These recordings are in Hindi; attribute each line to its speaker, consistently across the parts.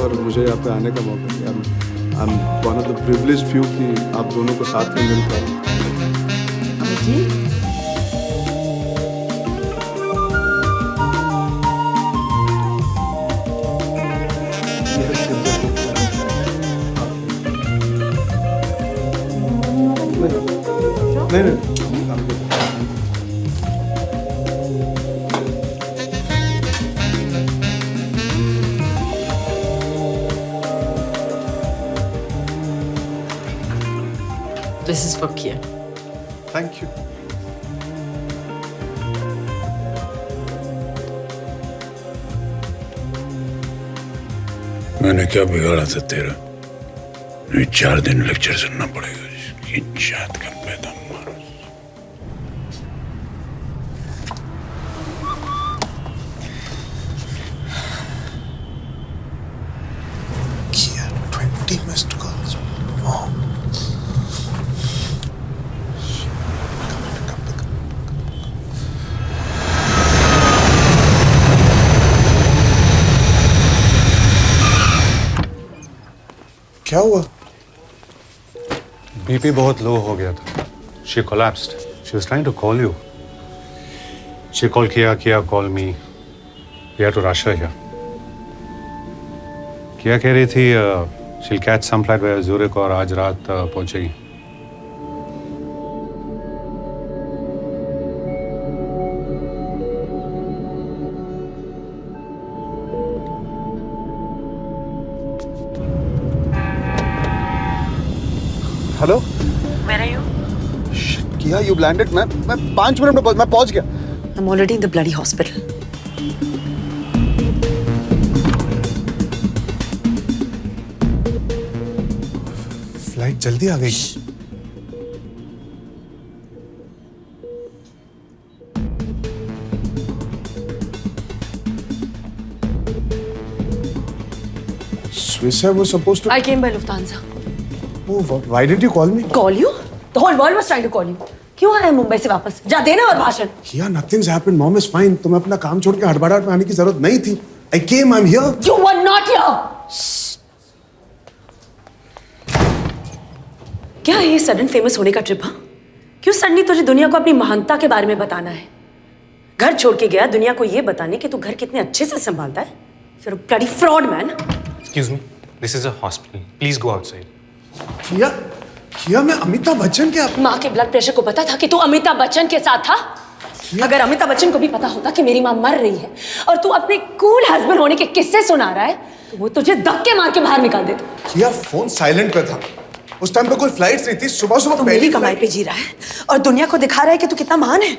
Speaker 1: और मुझे यहाँ पे आने का मौका दिया। I'm one of the privileged few कि आप दोनों को साथ में मिल पाए।
Speaker 2: अमित जी,
Speaker 1: नहीं
Speaker 2: this is for Kia.
Speaker 1: Thank you.
Speaker 3: मैंने क्या बिगाड़ा था तेरा? नहीं 4 दिन लेक्चर सुनना पड़ेगा। इसकी जात का पैदा मारो।
Speaker 1: Kia, 20 missed calls. Mom. क्या हुआ?
Speaker 4: बीपी बहुत लो हो गया था। She collapsed. She was trying to call you. She called Kia call me. We had to rush her here. Kia कह रही थी she'll catch some flight via Zurich और आज रात पहुंचेगी।
Speaker 1: Hello
Speaker 2: Where are you?
Speaker 1: किया, यू लैंडेड। मैं 5 मिनट में मैं पहुंच गया।
Speaker 2: I'm already in the bloody hospital.
Speaker 1: Flight जल्दी आ गई। Swiss Air was supposed to.
Speaker 2: I came by Lufthansa.
Speaker 1: Oh, why didn't you call me?
Speaker 2: Call you? The whole world was trying to call you. क्यों आया मुंबई से वापस? जा देना और भाषण।
Speaker 1: किया, nothing's happened. Mom is fine. तुम्हें अपना काम छोड़ के हड़बड़ाहट में आने की जरूरत नहीं थी। I came. I'm here.
Speaker 2: You were not here. क्या है ये सडन फेमस होने का ट्रिप? हाँ, क्यों सडनली तुझे दुनिया को अपनी महानता के बारे में बताना है? घर छोड़ के गया दुनिया को ये बताने कि तू घर कितने अच्छे से संभालता है। You're a bloody fraud, man.
Speaker 5: Excuse me, this is a hospital. Please go outside.
Speaker 1: किया, मैं अमिताभ बच्चन के
Speaker 2: माँ के ब्लड प्रेशर को पता था कि तू अमिताभ बच्चन के साथ था? अगर अमिताभ बच्चन को भी पता होता कि मेरी माँ मर रही है और तू अपने कूल हस्बैंड होने के किस्से सुना रहा है तो वो तुझे धक्के मार के बाहर निकाल देता।
Speaker 1: किया, फोन साइलेंट पे था। उस टाइम पे कोई फ्लाइट्स नहीं थी। सुबह
Speaker 2: तू मेरी कमाई पे जी रहा है और दुनिया को दिखा रहा है कि तू कितना महान है।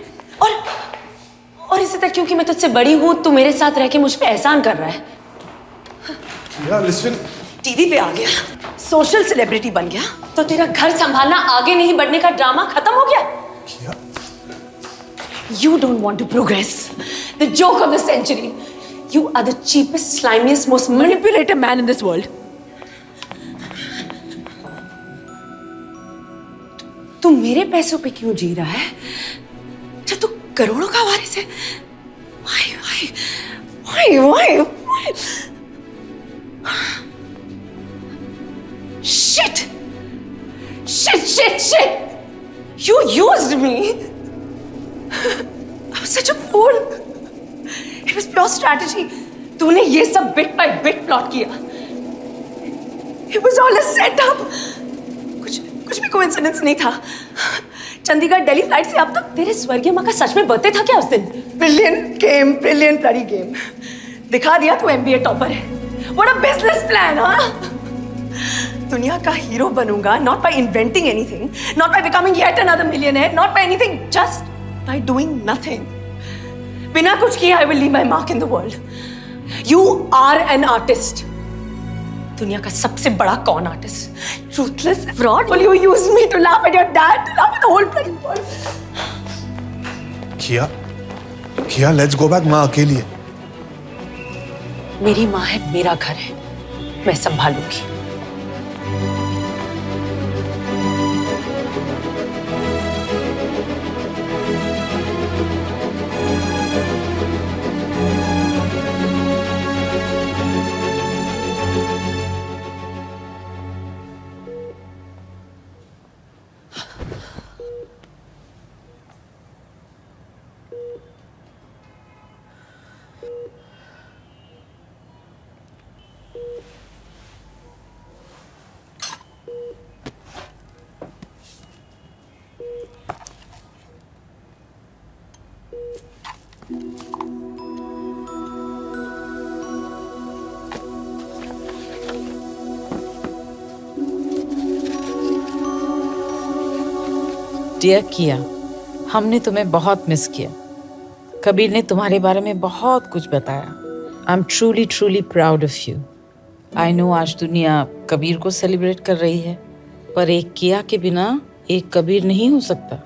Speaker 2: और इसी तरह क्योंकि मैं तुझसे बड़ी हूँ तू मेरे साथ रह के मुझ पे एहसान कर रहा है।
Speaker 1: किया, लिसन।
Speaker 2: टीवी पे आ गया, सोशल सेलिब्रिटी बन गया तो तेरा घर संभालना आगे नहीं बढ़ने का ड्रामा खत्म हो गया।
Speaker 1: किया,
Speaker 2: You don't want to progress. The joke of the century. You are the cheapest, slimiest, most manipulative man in this world. तू मेरे पैसों पे क्यों जी रहा है? जब तू करोड़ों का वारिस है। Why? Shit! You used me. I was such a fool. It was pure strategy. तूने ये सब bit by bit plot किया. It was all a setup. कुछ भी coincidence नहीं था. चंडीगढ़ दिल्ली फ्लाइट से अब तक तेरे स्वर्गीय माँ का सच में बर्थडे था क्या उस दिन? Brilliant bloody game. दिखा दिया तू MBA टॉपर है. What a business plan, हाँ? दुनिया का हीरो बनूंगा not by inventing anything, not by becoming yet another millionaire, not by anything, just by doing nothing. बिना कुछ किए I will leave my mark in the world. You are an artist. दुनिया का सबसे बड़ा cone artist. Ruthless fraud. Will you use me to laugh at your dad, to laugh at the whole bloody world?
Speaker 1: किया, let's go back. माँ अकेली है।
Speaker 2: मेरी माँ है, मेरा घर है, मैं संभालूंगी।
Speaker 6: डियर किया, हमने तुम्हें बहुत मिस किया। कबीर ने तुम्हारे बारे में बहुत कुछ बताया। I am truly truly proud of you. I know आज दुनिया कबीर को सेलिब्रेट कर रही है, पर एक किया के बिना एक कबीर नहीं हो सकता।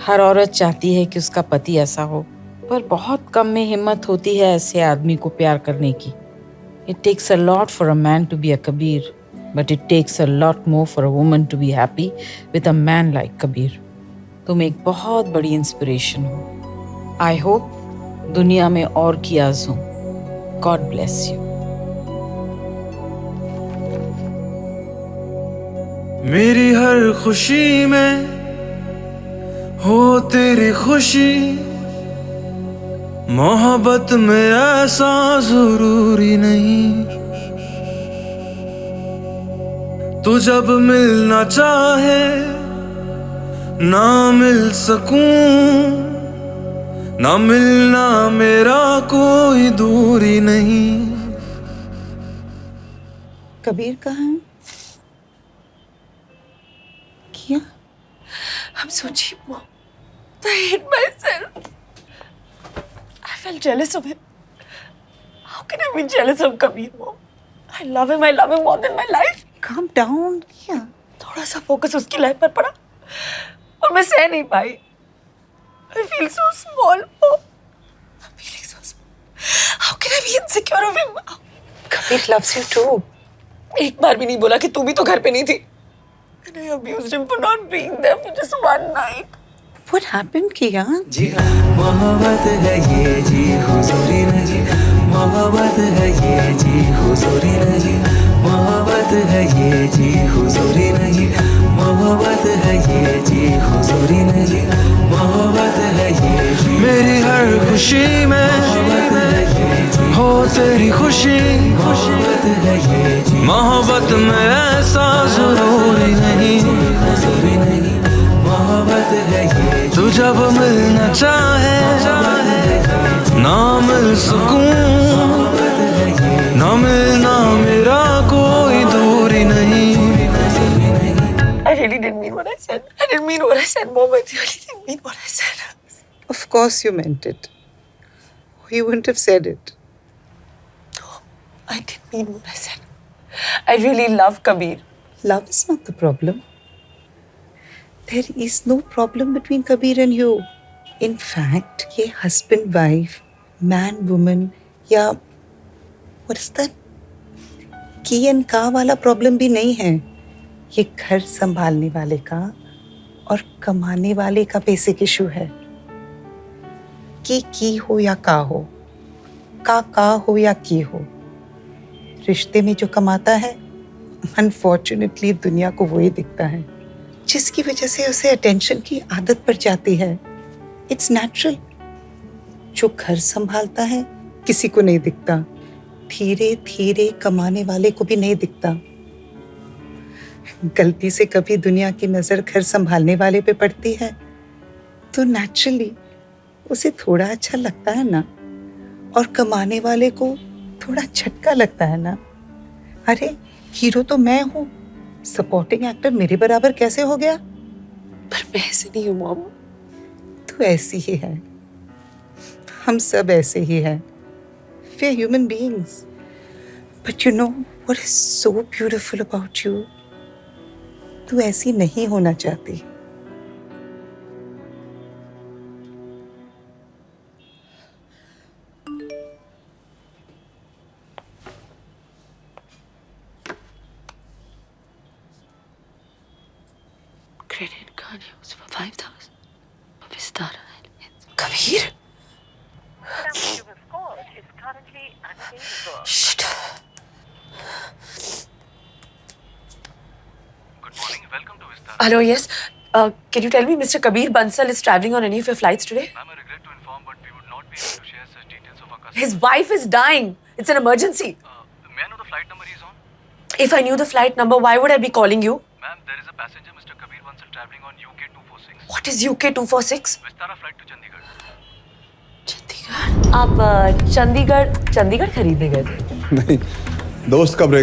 Speaker 6: हर औरत चाहती है कि उसका पति ऐसा हो, पर बहुत कम में हिम्मत होती है ऐसे आदमी को प्यार करने की। It takes a lot for a man to be a Kabir, but it takes a lot more for a woman to be happy with a man like Kabir. तुम एक बहुत बड़ी इंस्पिरेशन हो। आई होप दुनिया में और कियाज हो। God bless you.
Speaker 7: मेरी हर खुशी में हो तेरी खुशी, मोहब्बत में ऐसा जरूरी नहीं। तू जब मिलना चाहे ना मिल सकूं, ना मिलना मेरा कोई दूरी नहीं।
Speaker 6: कबीर कहाँ है? किया?
Speaker 2: I'm so cheap, Mom. I hate myself. I felt jealous of him. How can I be jealous of Kabir, Mom? I love him. I love him more than my life.
Speaker 6: Calm down, किया?
Speaker 2: थोड़ा सा फोकस उसकी लाइफ पर पड़ा और मैं सह नहीं पाई। I feel so small, Mom. I'm feeling so small. How can I be insecure of him?
Speaker 6: Kabir loves you too.
Speaker 2: एक बार भी नहीं बोला कि तू भी तो घर पे नहीं थी। And I abused him for not being there for just one night.
Speaker 6: What happened, किया?
Speaker 7: जी मोहब्बत है ये जी हुजूरी नहीं, मोहब्बत है ये जी हुजूरी नहीं, मोहब्बत है ये जी हुजूरी नहीं, मोहब्बत है ये जी हुजूरी नहीं, मोहब्बत है ये जी। मेरी हर खुशी में हो तेरी खुशी, मोहब्बत है ये जी, मोहब्बत में ऐसा जरूरी नहीं, जरूरी नहीं, मोहब्बत है ये। तू जब मिलना चाहे ना मिल सकूं, ना मिलना मेरा कोई दूरी नहीं।
Speaker 2: I really didn't mean what I said. I didn't mean what I said, Mom. I really didn't mean what I said.
Speaker 6: Of course you meant it. Or you wouldn't have said it.
Speaker 2: I didn't mean what I said. I really love Kabir.
Speaker 6: Love is not the problem. There is no problem between Kabir and you. In fact, ये husband wife, man woman या what is that? की and का वाला problem भी नहीं है। ये घर संभालने वाले का और कमाने वाले का बेसिक इशू है। की हो या का हो, का हो या की हो, रिश्ते में जो कमाता है अनफॉर्चुनेटली दुनिया को वही दिखता है, जिसकी वजह से उसे अटेंशन की आदत पड़ जाती है। It's natural. जो घर संभालता है किसी को नहीं दिखता, धीरे धीरे कमाने वाले को भी नहीं दिखता। गलती से कभी दुनिया की नजर घर संभालने वाले पे पड़ती है तो नेचुरली उसे थोड़ा अच्छा लगता है ना, और कमाने वाले को थोड़ा झटका लगता है ना। अरे हीरो तो मैं हूँ, सपोर्टिंग एक्टर मेरे बराबर कैसे हो गया?
Speaker 2: पर मैं ऐसे नहीं हूँ, मॉम।
Speaker 6: तू ऐसी ही है, हम सब ऐसे ही हैं। We are human beings. But you know what is so beautiful about you? तू ऐसी नहीं होना चाहती।
Speaker 2: Credit card used for 5,000 for Vistara. Kabir? Shit.
Speaker 7: Good morning, welcome to Vistara.
Speaker 2: Hello, yes. Can you tell me Mr. Kabir Bansal is traveling on any of your flights today?
Speaker 7: Ma'am, I regret to inform, but we would not be able to share such details of our customer.
Speaker 2: His wife is dying. It's an emergency.
Speaker 7: May I know the flight number he's on?
Speaker 2: If I knew the flight number, why would I be calling you?
Speaker 7: Ma'am, there is a passenger, Mr. Kabir Bansal, traveling on UK 246.
Speaker 2: What is UK 246?
Speaker 7: Vistara flight to Chandigarh.
Speaker 2: Chandigarh. आप चंडीगढ़ खरीदने गए थे?
Speaker 1: नहीं, दोस्त का ब्रेकअप